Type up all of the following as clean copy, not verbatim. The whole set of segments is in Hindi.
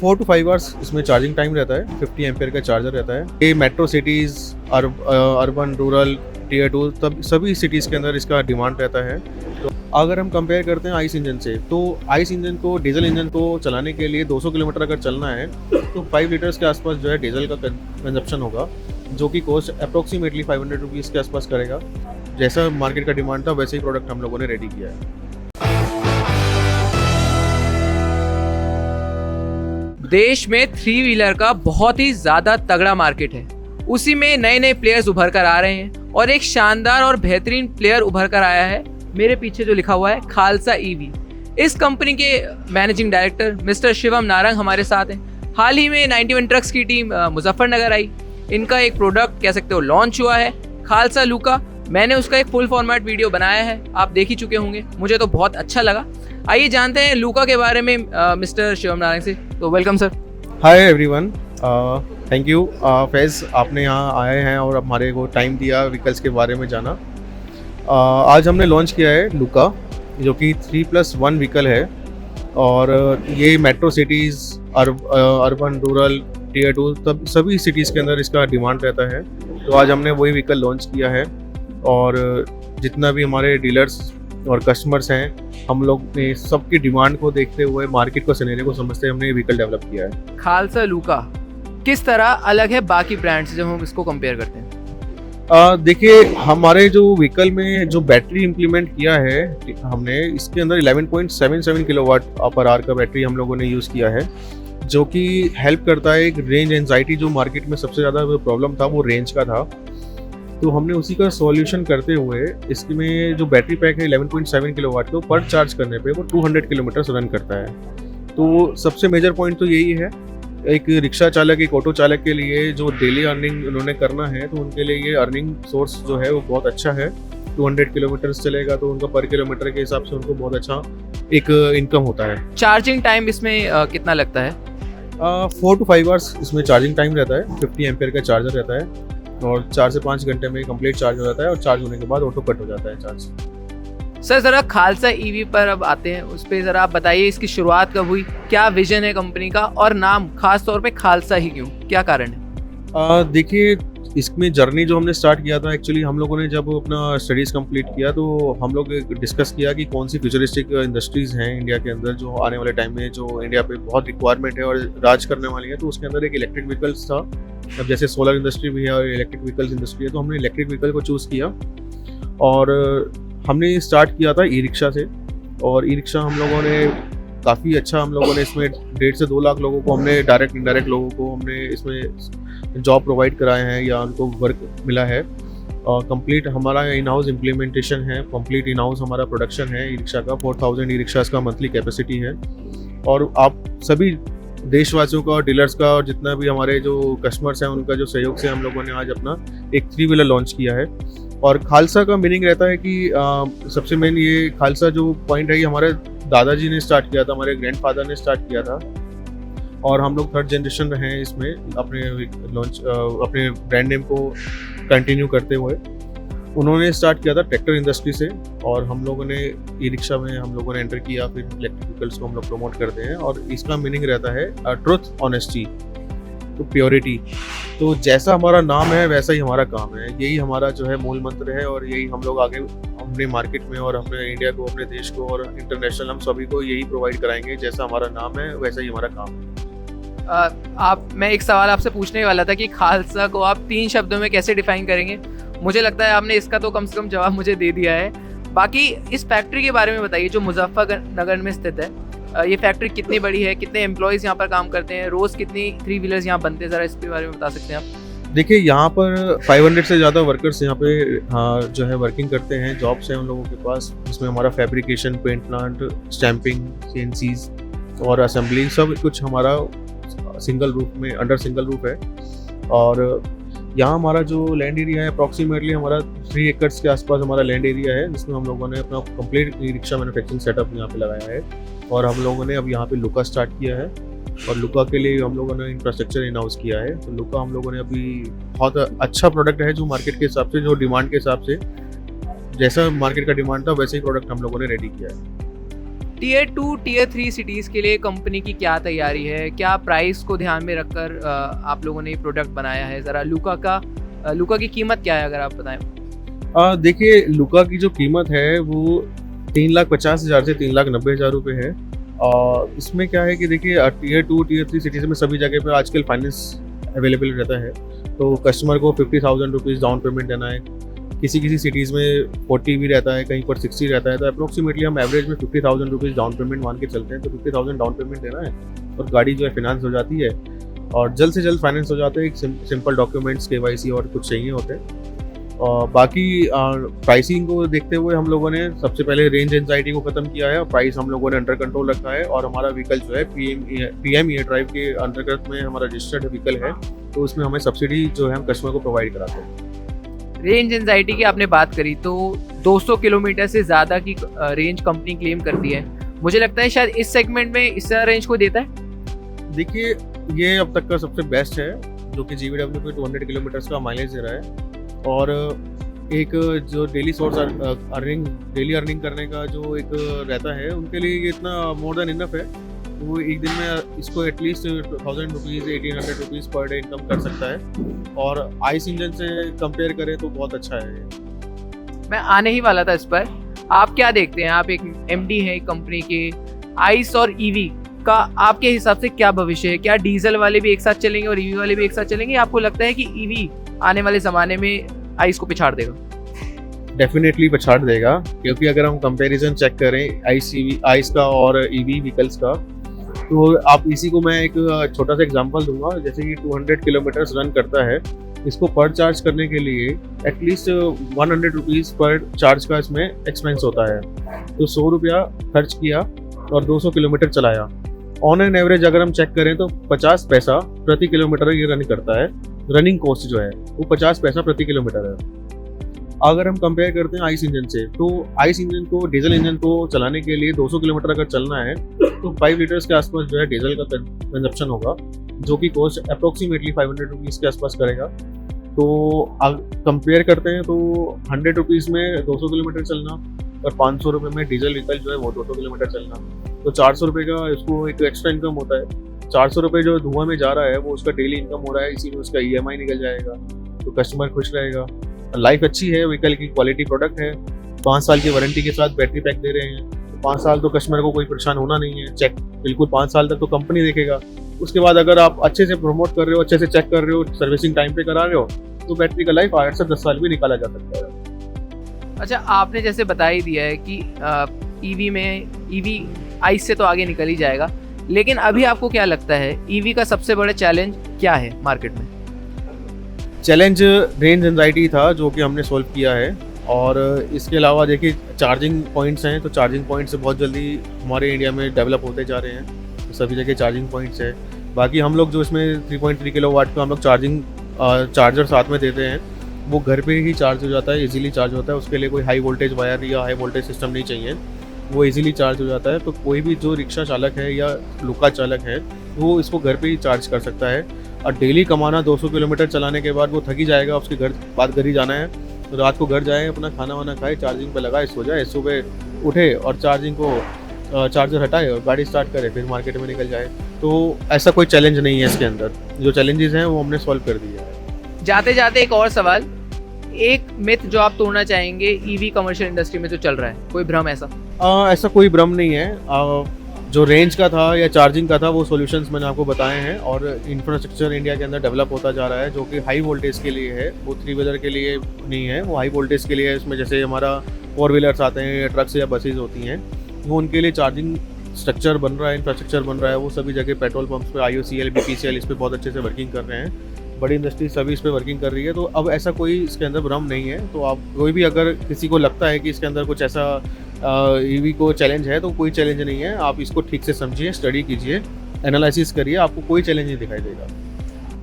4 to 5 आवर्स इसमें चार्जिंग टाइम रहता है। 50 एम्पेयर का चार्जर रहता है। ये metro cities, urban, rural, tier 2 तब सभी सिटीज़ के अंदर इसका डिमांड रहता है। तो अगर हम कंपेयर करते हैं आइस इंजन से, तो आइस इंजन को, डीजल इंजन को चलाने के लिए 200 किलोमीटर अगर चलना है तो 5 लीटर्स के आसपास जो है डीजल का कंजप्शन होगा, जो कि कॉस्ट अप्रोक्सीमेटली 500 रुपीज़ के आसपास करेगा। जैसा मार्केट का डिमांड था वैसे ही प्रोडक्ट हम लोगों ने रेडी किया है। देश में 3 व्हीलर का बहुत ही ज़्यादा तगड़ा मार्केट है। उसी में नए नए प्लेयर्स उभर कर आ रहे हैं और एक शानदार और बेहतरीन प्लेयर उभर कर आया है मेरे पीछे जो लिखा हुआ है खालसा ईवी। इस कंपनी के managing director mister Shivam Narang हमारे साथ हैं। हाल ही में 91 ट्रक्स की टीम मुजफ्फरनगर आई। इनका एक प्रोडक्ट कह सकते हो लॉन्च हुआ है, खालसा लूका। मैंने उसका एक फुल फॉर्मेट वीडियो बनाया है, आप देख ही चुके होंगे। मुझे तो बहुत अच्छा लगा। आइए जानते हैं लूका के बारे में मिस्टर शिवम नारंग से। तो welcome sir. Hi everyone, thank you Faiz, आपने यहाँ आए हैं और हमारे को टाइम दिया व्हीकल्स के बारे में जाना। आज हमने लॉन्च किया है लूका, जो कि 3+1 व्हीकल है और ये metro cities, urban, rural, tier 2 तब सभी सिटीज़ के अंदर इसका डिमांड रहता है। तो आज हमने वही व्हीकल लॉन्च किया है और जितना भी हमारे डीलर्स और कस्टमर्स हैं, हम लोग ने सबकी डिमांड को देखते हुए, मार्केट को सिनेरियो को समझते हुए हमने ये व्हीकल डेवलप किया है। खालसा लूका किस तरह अलग है बाकी ब्रांड से जब हम इसको कंपेयर करते हैं? देखिए, हमारे जो व्हीकल में जो बैटरी इम्प्लीमेंट किया है हमने, इसके अंदर 11.77 किलोवाट पर आवर का बैटरी हम लोगों ने यूज़ किया है, जो कि हेल्प करता है। एक रेंज एंजाइटी जो मार्केट में सबसे ज़्यादा प्रॉब्लम था वो रेंज का था, तो हमने उसी का सॉल्यूशन करते हुए इसमें जो बैटरी पैक है 11.7 किलोवाट को पर चार्ज करने पे वो 200 किलोमीटर रन करता है। तो सबसे मेजर पॉइंट तो यही है। एक रिक्शा चालक, एक ऑटो चालक के लिए जो डेली अर्निंग उन्होंने करना है, तो उनके लिए ये अर्निंग सोर्स जो है वो बहुत अच्छा है। 200 किलोमीटर चलेगा तो उनका पर किलोमीटर के हिसाब से उनको बहुत अच्छा एक इनकम होता है। चार्जिंग टाइम इसमें कितना लगता है? 4 to 5 आवर्स इसमें चार्जिंग टाइम रहता है। 50 एम्पेयर का चार्जर रहता है और 4 से 5 घंटे में कंप्लीट चार्ज हो जाता है और चार्ज होने के बाद ऑटो कट हो जाता है चार्ज। सर ज़रा खालसा ईवी पर अब आते हैं, उस पर ज़रा आप बताइए इसकी शुरुआत कब हुई, क्या विजन है कंपनी का और नाम खास तौर पे खालसा ही क्यों, क्या कारण है? देखिए, इसमें जर्नी जो हमने स्टार्ट किया था, एक्चुअली हम लोगों ने जब अपना स्टडीज़ कंप्लीट किया तो हम लोग डिस्कस किया कि कौन सी फ्यूचरिस्टिक इंडस्ट्रीज़ हैं इंडिया के अंदर जो आने वाले टाइम में जो इंडिया पे बहुत रिक्वायरमेंट है और राज करने वाली है। तो उसके अंदर एक इलेक्ट्रिक व्हीकल्स था। अब जैसे सोलर इंडस्ट्री भी है और इलेक्ट्रिक व्हीकल्स इंडस्ट्री है, तो हमने इलेक्ट्रिक व्हीकल को चूज़ किया और हमने स्टार्ट किया था ई रिक्शा से। और ई रिक्शा हम लोगों ने काफ़ी अच्छा, हम लोगों ने इसमें 1.5 से 2 लाख लोगों को हमने डायरेक्ट इंडायरेक्ट लोगों को हमने इसमें जॉब प्रोवाइड कराए हैं या उनको वर्क मिला है। और कंप्लीट हमारा इन हाउस इम्प्लीमेंटेशन है, कंप्लीट इन हाउस हमारा प्रोडक्शन है ई रिक्शा का। 4000 ई रिक्शाज़ का मंथली कैपेसिटी है और आप सभी देशवासियों का और डीलर्स का और जितना भी हमारे जो कस्टमर्स हैं उनका जो सहयोग से हम लोगों ने आज अपना एक 3 व्हीलर लॉन्च किया है। और खालसा का मीनिंग रहता है कि सबसे मेन ये खालसा जो पॉइंट है, ये हमारे दादाजी ने स्टार्ट किया था, हमारे ग्रैंडफादर ने स्टार्ट किया था और हम लोग 3rd जनरेशन रहे हैं इसमें अपने लॉन्च अपने ब्रांड नेम को कंटिन्यू करते हुए। उन्होंने स्टार्ट किया था ट्रैक्टर इंडस्ट्री से और हम लोगों ने ई रिक्शा में हम लोगों ने एंटर किया, फिर इलेक्ट्रिक व्हीकल्स को हम लोग प्रमोट करते हैं और इसका मीनिंग रहता है ट्रुथ, ऑनेस्टी, तो प्योरिटी। तो जैसा हमारा नाम है वैसा ही हमारा काम है, यही हमारा जो है मूल मंत्र है और यही हम लोग आगे अपने मार्केट में और अपने इंडिया को, अपने देश को और इंटरनेशनल हम सभी को यही प्रोवाइड कराएंगे। जैसा हमारा नाम है वैसा ही हमारा काम है। मैं एक सवाल आपसे पूछने वाला था कि खालसा को आप 3 शब्दों में कैसे डिफाइन करेंगे? मुझे लगता है आपने इसका तो कम से कम जवाब मुझे दे दिया है। बाकी इस फैक्ट्री के बारे में बताइए जो मुजफ्फरनगर में स्थित है। ये फैक्ट्री कितनी बड़ी है, कितने एम्प्लॉयज़ यहाँ पर काम करते हैं, रोज़ कितनी 3 व्हीलर्स यहाँ बनते हैं, ज़रा इसके बारे में बता सकते हैं आप? देखिए, यहाँ पर 500 से ज़्यादा वर्कर्स यहाँ पे जो है वर्किंग करते हैं, जॉब्स हैं उन लोगों के पास, जिसमें हमारा fabrication, paint plant, stamping, CNCs और असेंबली सब कुछ हमारा सिंगल रूफ में, अंडर सिंगल रूफ है। और यहाँ हमारा जो लैंड एरिया है अप्रॉक्सीमेटली हमारा 3 एकड़ के आसपास हमारा लैंड एरिया है, जिसमें हम लोगों ने अपना complete e rickshaw manufacturing setup यहाँ पे लगाया है। और हम लोगों ने अब यहाँ पे लूका स्टार्ट किया है और लूका के लिए हम लोगों ने इंफ्रास्ट्रक्चर इन हाउस किया है। तो लूका हम लोगों ने अभी बहुत अच्छा प्रोडक्ट है जो मार्केट के हिसाब से, जो डिमांड के हिसाब से, जैसा मार्केट का डिमांड था वैसे ही प्रोडक्ट हम लोगों ने रेडी किया है। टीयर 2 टीयर 3 सिटीज़ के लिए कंपनी की क्या तैयारी है, क्या प्राइस को ध्यान में रखकर आप लोगों ने ये प्रोडक्ट बनाया है? ज़रा लुका की कीमत क्या है अगर आप बताएं? देखिए, लुका की जो कीमत है वो 3,50,000 से 3,90,000 रुपये है। और इसमें क्या है कि देखिए, टीयर 2 टीयर 3 सिटीज़ में सभी जगह पे आजकल फाइनेंस अवेलेबल रहता है, तो कस्टमर को 50,000 रुपीज़ डाउन पेमेंट देना है। किसी सिटीज़ में 40 भी रहता है, कहीं पर 60 रहता है, तो अप्रोक्सीमेटली हम एवरेज में 50,000 रुपीज़ डाउन पेमेंट मान के चलते हैं। तो 50,000 डाउन पेमेंट देना है और गाड़ी जो है फिनांस हो जाती है और जल्द से जल्द फाइनेंस हो जाता है। एक सिंपल डॉक्यूमेंट्स, KYC और कुछ चाहिए होते हैं। और बाकी प्राइसिंग को देखते हुए हम लोगों ने सबसे पहले रेंज एंजाइटी को ख़त्म किया है और प्राइस हम लोगों ने अंडर कंट्रोल रखा है। और हमारा व्हीकल जो है PM ईयर ड्राइव के अंतर्गत में हमारा रजिस्टर्ड व्हीकल है, तो उसमें हमें सब्सिडी जो है हम कस्टमर को प्रोवाइड कराते हैं। रेंज एंजाइटी की आपने बात करी, तो 200 किलोमीटर से ज़्यादा की रेंज कंपनी क्लेम करती है। मुझे लगता है शायद इस सेगमेंट में इस रेंज को देता है। देखिए, ये अब तक का सबसे बेस्ट है, जो कि GVW पे 200 किलोमीटर्स का माइलेज दे रहा है। और एक जो डेली सोर्स डेली अर्निंग करने का जो एक रहता है, उनके लिए ये इतना मोर देन इनफ है। वो एक दिन में इसको at least 1,000 rupees 1,800 rupees per day income कर सकता है। और आइस इंजन से कंपेयर करें तो बहुत अच्छा है ये। मैं आने ही वाला था इस पर। आप क्या देखते हैं, आप एक MD हैं कंपनी के, आइस और EV का आपके हिसाब से क्या भविष्य है? क्या डीजल वाले भी एक साथ चलेंगे और EV वाले भी एक साथ चलेंगे? आपको लगता है कि EV आने वाले ज़माने में आइस को पिछाड़ देगा? डेफिनेटली पछाड़ देगा, क्योंकि अगर हम कंपैरिजन चेक करें आइस का और EV व्हीकल्स का, तो आप इसी को मैं एक छोटा सा एग्जांपल दूंगा। जैसे कि 200 किलोमीटर्स रन करता है, इसको पर चार्ज करने के लिए एटलीस्ट 100 रुपीज़ पर चार्ज का इसमें एक्सपेंस होता है। तो 100 रुपया खर्च किया और 200 किलोमीटर चलाया। ऑन एन एवरेज अगर हम चेक करें तो 50 पैसा प्रति किलोमीटर ये रन करता है। रनिंग कॉस्ट जो है वो 50 पैसा प्रति किलोमीटर है। अगर हम कंपेयर करते हैं आइस इंजन से, तो आइस इंजन को, डीजल इंजन को चलाने के लिए 200 किलोमीटर अगर चलना है तो 5 लीटर्स के आसपास जो है डीजल का कंजप्शन होगा, जो कि कॉस्ट अप्रोक्सीमेटली 500 रुपीज़ के आसपास करेगा। तो कंपेयर करते हैं तो 100 रुपीज़ में 200 किलोमीटर चलना और 500 रुपये में डीजल व्हीकल जो है वो 200 किलोमीटर चलना, तो 400 रुपये का इसको एक एक्स्ट्रा इनकम होता है। 400 रुपये जो धुआं में जा रहा है वो उसका डेली इनकम हो रहा है, इसी में उसका EMI निकल जाएगा, तो कस्टमर खुश रहेगा। लाइफ अच्छी है, व्हीकल की क्वालिटी प्रोडक्ट है, 5 साल की वारंटी के साथ बैटरी पैक दे रहे हैं। 5 साल तो कस्टमर को कोई परेशान होना नहीं है, चेक बिल्कुल 5 साल तक तो कंपनी देखेगा। उसके बाद अगर आप अच्छे से प्रमोट कर रहे हो, अच्छे से चेक कर रहे हो, सर्विसिंग टाइम पे करा रहे हो, तो बैटरी का लाइफ 8 से 10 साल भी निकाला जा सकता है। अच्छा, आपने जैसे बता ही दिया है कि EV आइस से तो आगे निकल ही जाएगा, लेकिन अभी आपको क्या लगता है EV का सबसे बड़ा चैलेंज क्या है मार्केट में? चैलेंज रेंज एंजाइटी था, जो कि हमने सॉल्व किया है। और इसके अलावा देखिए, चार्जिंग पॉइंट्स हैं, तो चार्जिंग पॉइंट्स बहुत जल्दी हमारे इंडिया में डेवलप होते जा रहे हैं, तो सभी जगह चार्जिंग पॉइंट्स है। बाकी हम लोग जो इसमें 3.3 किलोवाट का हम लोग चार्जर साथ में देते हैं, वो घर पे ही चार्ज हो जाता है, इजीली चार्ज होता है। उसके लिए कोई हाई वोल्टेज वायर या हाई वोल्टेज सिस्टम नहीं चाहिए, वो इजीली चार्ज हो जाता है। तो कोई भी जो रिक्शा चालक है या लुका चालक है, वो इसको घर पे ही चार्ज कर सकता है। और डेली कमाना 200 किलोमीटर चलाने के बाद वो थक ही जाएगा, उसके घर ही जाना है, तो रात को घर जाए, अपना खाना वाना खाए, चार्जिंग पे लगाए, सो जाए, सुबह उठे और चार्जर हटाए और गाड़ी स्टार्ट करे, फिर मार्केट में निकल जाए। तो ऐसा कोई चैलेंज नहीं है इसके अंदर, जो चैलेंजेस हैं वो हमने सॉल्व कर दिया है। जाते जाते एक और सवाल, एक मिथ जो आप तोड़ना चाहेंगे EV कमर्शियल इंडस्ट्री में जो चल रहा है, कोई भ्रम ऐसा कोई भ्रम नहीं है। जो रेंज का था या चार्जिंग का था, वो सॉल्यूशंस मैंने आपको बताए हैं। और इंफ्रास्ट्रक्चर इंडिया के अंदर डेवलप होता जा रहा है, जो कि हाई वोल्टेज के लिए है, वो 3 व्हीलर के लिए नहीं है, वो हाई वोल्टेज के लिए है। इसमें जैसे हमारा 4 व्हीलर्स आते हैं, ट्रक्स या बसेज होती हैं, वो उनके लिए चार्जिंग स्ट्रक्चर बन रहा है, इंफ्रास्ट्रक्चर बन रहा है। वो सभी जगह पेट्रोल पंप्स पे IOCL, BPCL इस पर बहुत अच्छे से वर्किंग कर रहे हैं, बड़ी इंडस्ट्री सभी इस पर वर्किंग कर रही है। तो अब ऐसा कोई इसके अंदर भ्रम नहीं है। तो आप कोई भी अगर किसी को लगता है कि इसके अंदर कुछ ऐसा EV को चैलेंज है, तो कोई चैलेंज नहीं है। आप इसको ठीक से समझिए, स्टडी कीजिए, एनालिसिस करिए, आपको कोई चैलेंज नहीं दिखाई देगा।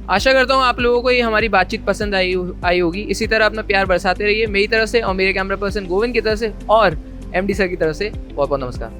आशा करता हूँ आप लोगों को ये हमारी बातचीत पसंद आई होगी। इसी तरह अपना प्यार बरसाते रहिए, मेरी तरफ से और मेरे कैमरा पर्सन गोविंद की तरफ से और MD सर की तरफ से बहुत बहुत नमस्कार।